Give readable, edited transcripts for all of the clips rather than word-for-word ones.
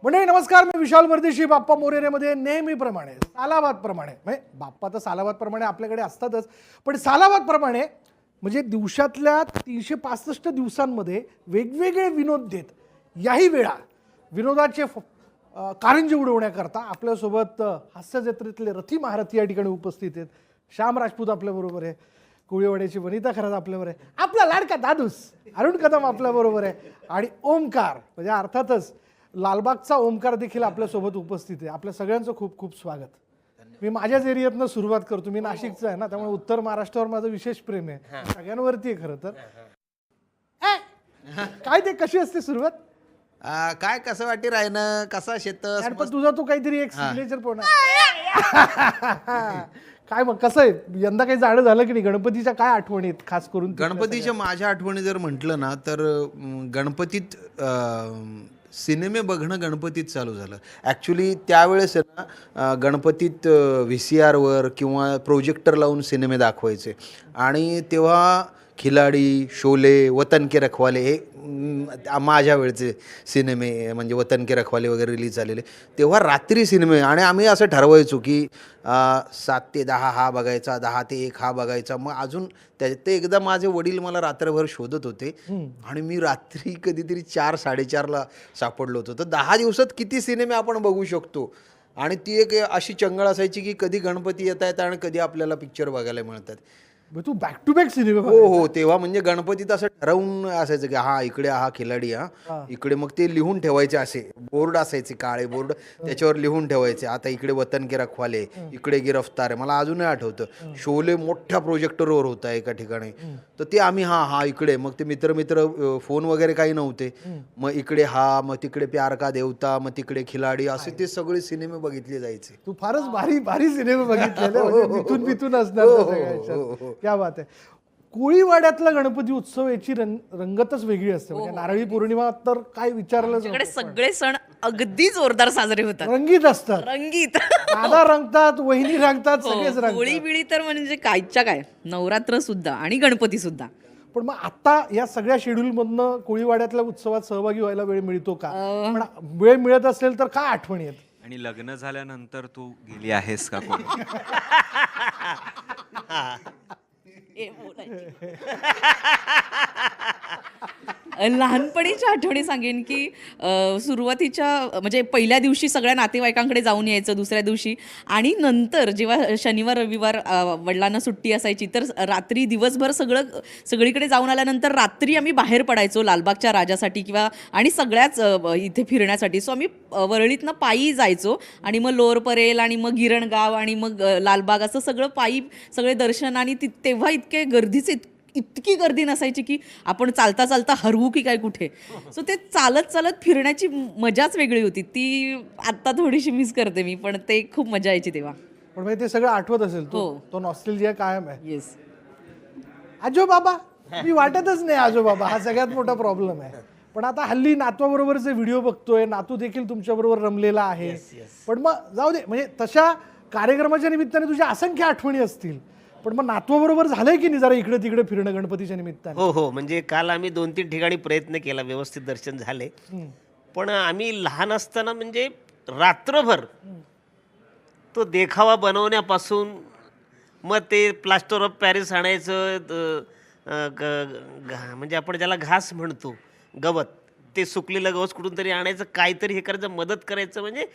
म्हणजे नमस्कार, मी विशाल परदेशी. बाप्पा मोरेरेमध्ये नेहमीप्रमाणे सालाबाद प्रमाणे म्हणजे बाप्पा तर सालाबाद प्रमाणे आपल्याकडे असतातच, पण सालाबाद प्रमाणे म्हणजे दिवसातल्या 365 दिवसांमध्ये वेगवेगळे विनोद देत याही वेळा विनोदाचे कारंजे उडवण्याकरता आपल्यासोबत हास्य जत्रेतले रथी महारथी या ठिकाणी उपस्थित आहेत. श्याम राजपूत आपल्याबरोबर आहे, कोळीवाड्याची वनिता खरात आपल्याबरोबर आहे, आपला लाडका दादूस अरुण कदम आपल्याबरोबर आहे, आणि ओमकार म्हणजे अर्थातच लालबागचा ओमकार देखील आपल्यासोबत उपस्थित आहे. आपल्या सगळ्यांचं खूप खूप स्वागत. मी माझ्याच एरियातनं सुरुवात करतो. मी नाशिकचा आहे ना, त्यामुळे उत्तर महाराष्ट्रावर माझं विशेष प्रेम आहे, सगळ्यांवरती आहे खरं तर. काय ते कशी असते सुरुवात? काय कसं वाटी राहणं, कसा शेत पण तुझा तो काहीतरी एक सिग्नेचर पण काय मग कसं आहे यंदा काही जाणं झालं की नाही? गणपतीच्या काय आठवणीत खास करून? गणपतीच्या माझ्या आठवणी जर म्हटलं ना तर गणपतीत सिनेमे बघणं गणपतीत चालू झालं. ॲक्च्युली त्यावेळेस आहे ना गणपतीत VCRवर किंवा प्रोजेक्टर लावून सिनेमे दाखवायचे, आणि तेव्हा खिलाडी, शोले, वतन के रखवाले हे माझ्या वेळचे सिनेमे, म्हणजे वतन के रखवाले वगैरे रिलीज झालेले तेव्हा रात्री सिनेमे. आणि आम्ही असं ठरवायचो की 7 ते 10 हा बघायचा, 10 ते 1 हा बघायचा. मग अजून ते एकदा माझे वडील मला रात्रभर शोधत होते आणि मी रात्री कधीतरी 4-4:30ला सापडलो होतो. तर 10 दिवसात किती सिनेमे आपण बघू शकतो. आणि ती एक अशी चंगळ असायची की कधी गणपती येत आहेत आणि कधी आपल्याला पिक्चर बघायला मिळतात. तू बॅक टू बॅक सिनेमा? हो, तेव्हा म्हणजे गणपतीत असं ठरवून असायचं की हा इकडे हा खिलाडी, हा इकडे. मग ते लिहून ठेवायचे, असे बोर्ड असायचे, काळे बोर्ड, त्याच्यावर लिहून ठेवायचे आता इकडे वतन के रखवाले, इकडे गिरफ्तार आहे. मला अजूनही आठवतं शोले मोठ्या प्रोजेक्टरवर होता एका ठिकाणी. तर ते आम्ही हा इकडे. मग ते मित्र फोन वगैरे काही नव्हते, मग इकडे मग तिकडे प्यार का देवता, मग तिकडे खिलाडी, असे ते सगळे सिनेमे बघितले जायचे. तू फारच भारी भारी सिनेमे बघितलेले, बिथून असणार. क्या बात आहे. कोळीवाड्यातला गणपती उत्सव याची रंगतच वेगळी असते. म्हणजे नारळी पौर्णिमा तर काय विचारलं, सगळे सण अगदी जोरदार साजरे होतात, रंगीत असतात. रंगीत दादा रंगतात, वहिनी रंगतात, सगळेच रंगतात. होळी बिळी तर म्हणजे कायच्या काय, नवरात्र सुद्धा आणि गणपती सुद्धा. पण मग आता या सगळ्या शेड्यूल मधनं कोळीवाड्यातल्या उत्सवात सहभागी व्हायला वेळ मिळतो का? पण वेळ मिळत असेल तर काय आठवणी आहेत? आणि लग्न झाल्यानंतर तू गेली आहेस का कोणी? लहानपणीच्या आठवणी सांगेन की सुरुवातीच्या म्हणजे पहिल्या दिवशी सगळ्या नातेवाईकांकडे जाऊन यायचं, दुसऱ्या दिवशी, आणि नंतर जेव्हा शनिवार रविवार वडिलांना सुट्टी असायची तर रात्री दिवसभर सगळीकडे जाऊन आल्यानंतर रात्री आम्ही बाहेर पडायचो लालबागच्या राजासाठी किंवा आणि सगळ्याच इथे फिरण्यासाठी. सो आम्ही वरळीतनं पायी जायचो आणि मग लोअर परेल आणि मग गिरणगाव आणि मग लालबाग असं सगळं पायी सगळे दर्शन. आणि तेव्हा इतके गर्दीचे इतकी गर्दी नसायची की आपण चालता चालता हरवू की काय कुठे. सो ते चालत चालत फिरण्याची मजाच वेगळी होती. ती आत्ता थोडीशी मिस करते मी, पण ते खूप मजा यायची तेव्हा. पण म्हणजे ते सगळं आठवत असेल, तो नॉस्टॅल्जिया कायम आहे. येस. आजोबाबा मी वाटतच नाही आजोबाबा, हा सगळ्यात मोठा प्रॉब्लेम आहे. पण आता हल्ली नातवाबरोबरचे व्हिडिओ बघतोय, नातू देखील तुमच्याबरोबर रमलेला आहे. पण मग जाऊ दे, म्हणजे तशा कार्यक्रमाच्या निमित्ताने तुझ्या असंख्य आठवणी असतील, पण मग नातवाबरोबर झालंय की नाही जरा इकडे तिकडे फिरणं गणपतीच्या निमित्ताने? हो, म्हणजे काल आम्ही 2-3 ठिकाणी प्रयत्न केला, व्यवस्थित दर्शन झाले. पण आम्ही लहान असताना म्हणजे रात्रभर तो देखावा बनवण्यापासून मग ते प्लास्टर ऑफ पॅरिस आणायचं, म्हणजे आपण ज्याला घास म्हणतो, गवत, ते सुकलेलं गवत कुठून तरी आणायचं, काहीतरी हे करायचं, मदत करायचं. म्हणजे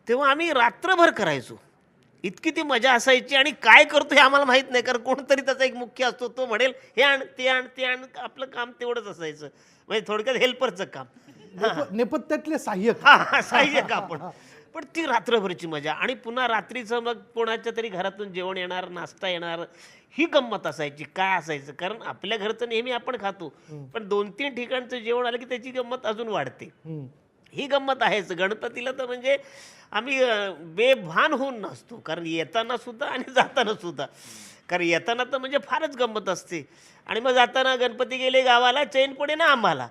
तेव्हा आम्ही रात्रभर करायचो. इतकी ती मजा असायची. आणि काय करतो हे आम्हाला माहीत नाही, कारण कोणतरी त्याचा एक मुख्य असतो, तो म्हणेल हे आण ते आण ते आण. आपलं काम तेवढंच असायचं, म्हणजे थोडक्यात हेल्परचं काम, नेपथ्यातले सहाय्यक. सहाय्यक आपण. पण ती रात्रभरची मजा. आणि पुन्हा रात्रीचं मग कोणाच्या तरी घरातून जेवण येणार, नाश्ता येणार, ही गंमत असायची. काय असायचं, कारण आपल्या घरचं नेहमी आपण खातो, पण 2-3 ठिकाणचं जेवण आलं की त्याची गंमत अजून वाढते. ही गंमत आहेच. गणपतीला तर म्हणजे आम्ही बेभान होऊन नसतो, कारण येताना सुद्धा आणि जाताना सुद्धा. कारण येताना तर म्हणजे फारच गंमत असते, आणि मग जाताना गणपती गेले गावाला, चैन पडे ना आम्हाला,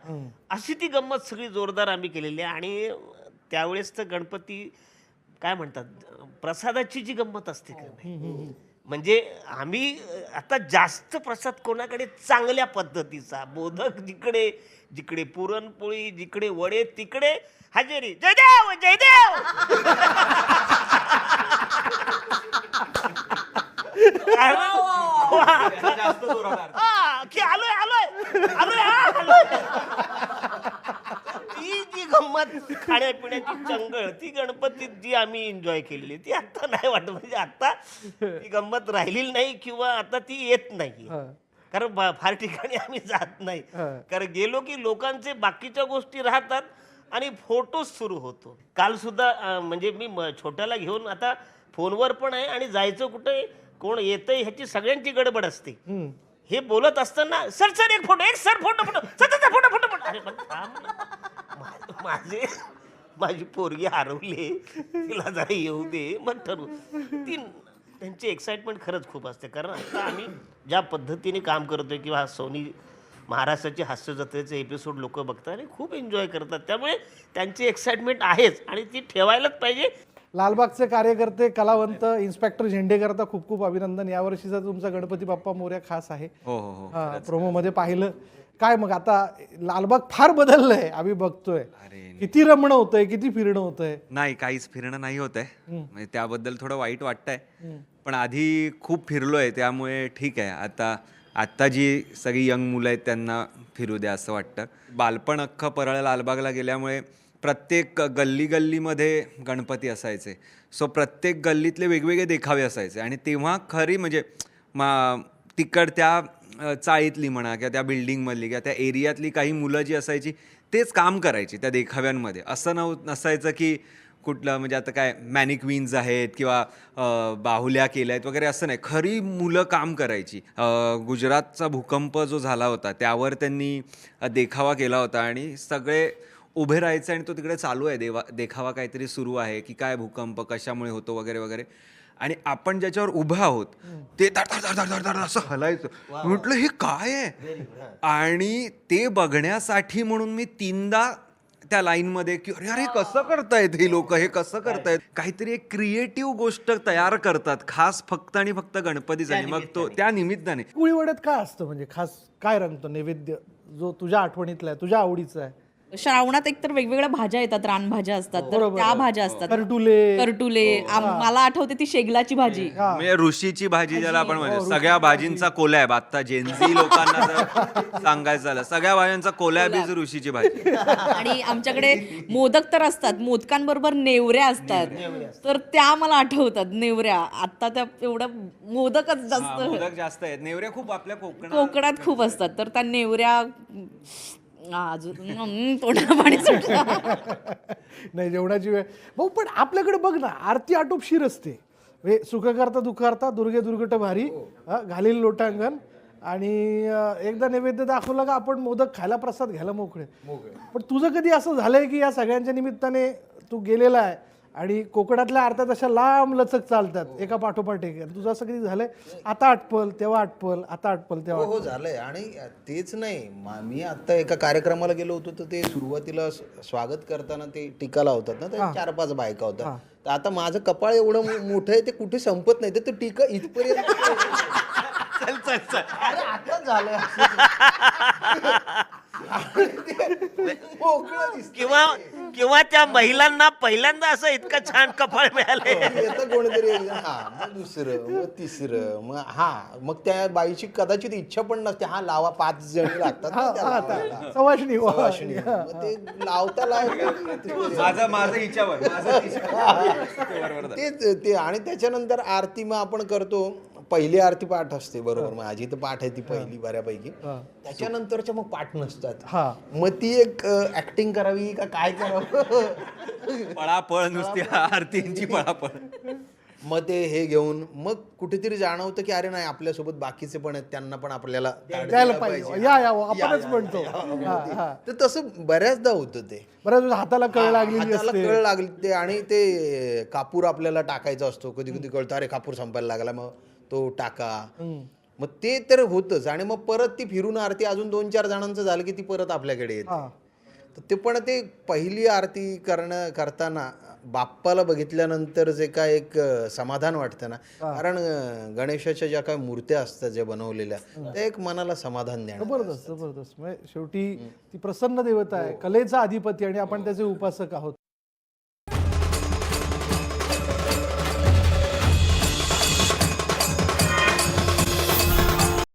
अशी ती गंमत सगळी जोरदार आम्ही केलेली आहे. आणि त्यावेळेस तर गणपती काय म्हणतात, प्रसादाची जी गंमत असते म्हणजे आम्ही आता जास्त प्रसाद कोणाकडे चांगल्या पद्धतीचा, मोदक जिकडे जिकडे पुरणपोळी, जिकडे वडे तिकडे हजेरी, जयदेव जयदेव. की आलोय आलोय आलोय आलोय. ती जी गंमत खाण्यापिण्याची चंगळ ती गणपतीत जी आम्ही एन्जॉय केलेली ती आता नाही वाटत. म्हणजे आता ती गंमत राहिलेली नाही किंवा आता ती येत नाही. कारण फार ठिकाणी आम्ही जात नाही. कारण गेलो की लोकांचे बाकीच्या गोष्टी राहतात आणि फोटो सुरू होतो. काल सुद्धा म्हणजे मी छोट्याला घेऊन आता फोनवर पण आहे आणि जायचं कुठे कोण येतंय ह्याची सगळ्यांची गडबड असते. हे बोलत असताना सर सर एक फोटो एक sir photo photo sir photo photo photo. अरे पण थांब ना. माझी पोरगी हरवली तिला जरा येऊ दे मग ठरवू. त्यांची एक्साइटमेंट खरंच खूप असते. कारण आता आम्ही ज्या पद्धतीने काम करतोय किंवा सोनी महाराष्ट्राचे हास्य जत्रेचे एपिसोड लोक बघतात आणि खूप एन्जॉय करतात. त्यामुळे त्यांची एक्साइटमेंट आहेच आणि ती ठेवायलाच पाहिजे. लालबागचे कार्यकर्ते, कलावंत, इन्स्पेक्टर झेंडेकरता खूप खूप अभिनंदन. यावर्षीचा तुमचा गणपती बाप्पा मोरया खास आहे. हो हो हो प्रोमो मध्ये पाहिलं. काय मग आता लालबाग फार बदललंय आम्ही बघतोय. अरे किती रमणं होतंय, किती फिरणं होतंय. नाही काहीच फिरणं नाही होत आहे, म्हणजे त्याबद्दल थोडं वाईट वाटतंय. पण आधी खूप फिरलोय त्यामुळे ठीक आहे. आत्ता जी सगळी यंग मुलं आहेत त्यांना फिरू द्या असं वाटतं. बालपण अख्खं परळ लालबागला गेल्यामुळे प्रत्येक गल्लीमध्ये गणपती असायचे. सो प्रत्येक गल्लीतले वेगवेगळे देखावे असायचे आणि तेव्हा खरी म्हणजे तिकडच्या चाळीतली म्हणा किंवा त्या बिल्डिंगमधली किंवा त्या एरियातली काही मुलं जी असायची तेच काम करायची त्या देखाव्यांमध्ये. असं नसायचं की कुठलं म्हणजे आता काय मॅनिक्विन्स आहेत किंवा बाहुल्या केल्या आहेत वगैरे असं नाही. खरी मुलं काम करायची. गुजरातचा भूकंप जो झाला होता त्यावर त्यांनी देखावा केला होता आणि सगळे उभे राहायचे आणि तो तिकडे चालू आहे देखावा काहीतरी सुरू आहे की काय भूकंप कशामुळे होतो वगैरे वगैरे. आणि आपण ज्याच्यावर उभं आहोत ते धड असं हलायचं. म्हटलं हे काय आहे. आणि ते बघण्यासाठी म्हणून मी 3दा त्या लाईनमध्ये की अरे अरे कसं करतायत हे लोक, हे कसं करतायत. काहीतरी एक क्रिएटिव्ह गोष्ट तयार करतात खास फक्त आणि फक्त गणपतीसाठी. मग तो त्या निमित्ताने कुळीवड्यात काय असतं म्हणजे खास काय रंगतो नैवेद्य जो तुझ्या आठवणीतला आहे, तुझ्या आवडीचा आहे. श्रावणात एकतर वेगवेगळ्या भाज्या येतात, रानभाज्या असतात, तर त्या भाज्या असतात. करटुले. मला आठवते ती शेगलाची भाजी. म्हणजे ऋषीची भाजी ज्याला आपण म्हणतो. सगळ्या भाजींचा कोलॅब. आता जेनझी लोकांना जर सांगायचं झालं सगळ्या भाज्यांचा कोलॅब इज ऋषीची भाजी. आणि आमच्याकडे मोदक तर असतात, मोदकांबरोबर नेवऱ्या असतात, तर त्या मला आठवतात नेवऱ्या. आता त्या एवढं मोदकच जास्त आहेत. नेवऱ्या खूप आपल्या कोकणात खूप असतात, तर त्या नेवऱ्या अजून तोंडाला पाणी सुटलं. नाही जेवणाची वेळ भाऊ. पण आपल्याकडे बघ ना आरती आटोपशीर असते. सुख करता दुःख करता दुर्गे दुर्गट भारी घालील लोटांगण. आणि एकदा नैवेद्य दाखवलं का आपण मोदक खायला प्रसाद घ्यायला मोकळे. पण तुझं कधी असं झालंय की या सगळ्यांच्या निमित्ताने तू गेलेला आहे आणि कोकणातल्या आरत्या तशा लांब लचक चालतात एका पाठोपाठ एक. तुझं असं कधी झालंय आता आटपल तेव्हा आटपल आता आटपल तेव्हा. हो झालंय. आणि तेच नाही मी आता एका कार्यक्रमाला गेलो होतो तर ते सुरुवातीला स्वागत करताना ते टीका लावतात ना, तर 4-5 बायका होत्या. तर आता माझं कपाळ एवढं मोठं आहे ते कुठे संपत नाही. तर ते टीका इथपर्यंत आता झालं किंवा त्या महिलांना पहिल्यांदा असं इतकं छान कपाळ मिळाले. येतं कोणीतरी मग दुसरं मग तिसरं मग त्या बाईची कदाचित इच्छा पण नसते. लावा 5 जणी लागतात सवाशणी. मग ते लावता माझं हिच्यावर ते. आणि त्याच्यानंतर आरती मग आपण करतो. पहिली आरती पाठ असते बरोबर. माझी तर पाठ आहे ती पहिली बऱ्यापैकी. त्याच्यानंतरच्या मग पाठ नसतात. मग ती एक ऍक्टिंग करावी का काय करावं. पळापळ नुसती आरतींची पळापळ. मग ते हे घेऊन मग कुठेतरी जाणवतं की अरे नाही आपल्यासोबत बाकीचे पण आहेत त्यांना पण आपल्याला द्यायला पाहिजे. आपणच म्हणतो. तर तसं बऱ्याचदा होतं ते. बऱ्याच हाताला कळ लागली ते. आणि ते कापूर आपल्याला टाकायचा असतो. कधी कधी कळतं अरे कापूर संपायला लागला मग तो टाका. मग ते तर होतच. आणि मग परत ती फिरून आरती अजून 2-4 जणांचं झालं की ती परत आपल्याकडे येते. तर ते पण ते पहिली आरती करताना बाप्पाला बघितल्यानंतर जे काय एक समाधान वाटतं ना, कारण गणेशाच्या ज्या काही मूर्त्या असतात ज्या बनवलेल्या त्या एक मनाला समाधान देणार. जबरदस्त जबरदस्त म्हणजे शेवटी ती प्रसन्न देवता आहे, कलेचा अधिपती आणि आपण त्याचे उपासक आहोत.